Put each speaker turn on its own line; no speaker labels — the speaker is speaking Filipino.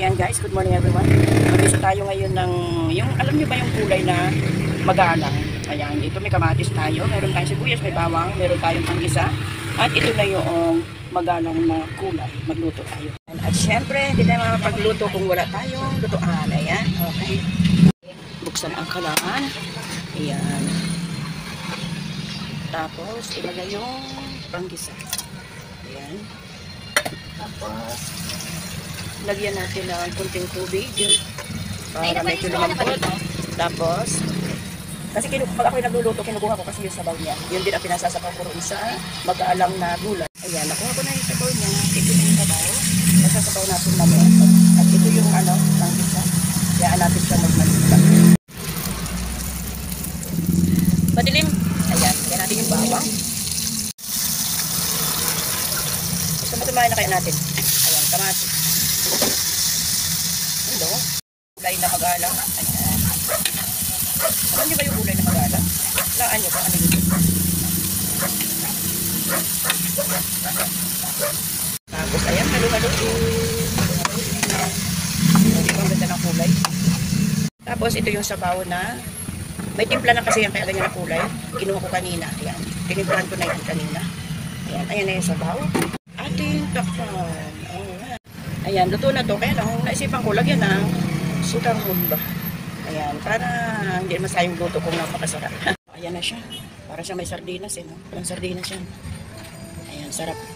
Ayan guys, good morning everyone. Mag-isa tayo ngayon ng, yung alam niyo ba yung kulay na magalang? Ayan, ito may kamatis tayo, meron tayong sibuyas, may bawang, meron tayong panggisa, at ito na yung magalang na kulay. Magluto tayo. At syempre, hindi tayo makapagluto kung wala tayong lutuan. Ayan, okay. Buksan ang kalangan. Ayan. Tapos, ilagay yung panggisa. Ayan. Tapos, lagyan natin ng kunting tubig para medyo lumambot. Tapos, kasi pag ako nagluluto, kinukuha ko kasi yung sabaw niya. Yun din ang pinasasabaw ko rin sa mag-aalang na gulay. Ayan, nakuha ko na yung sabaw niya. Ito na yung sabaw. Nasasabaw natin namin. At ito yung panggisa. Kayaan natin siya magmalipat. Madilim. Ayan, kaya natin yung bawang. Gusto mo tumahin na kaya natin. Ayan, kamatis. Hello. Gulay na magalang. Ayan. Alam niyo ba yung gulay na magalang? Laan niyo kung ano yun. Tapos, ayan, halo-halo. Hindi ko ang ganda ng kulay. Tapos, ito yung sabaw na may timpla na kasi yan kaya ganyan na kulay. Kinuha ko kanina. Ayan. Tinimplahan ko na ito kanina. Ayan, ayan na yung sabaw. Ating takpan. Ayan. Ayan, luto na to. Kaya lang, naisipan ko, lagyan ng sukang humba. Ayan, para hindi masayang luto kung napakasarap. Ayan na siya. Para siya may sardinas, eh, no? Parang sardinas yan. Ayan, sarap.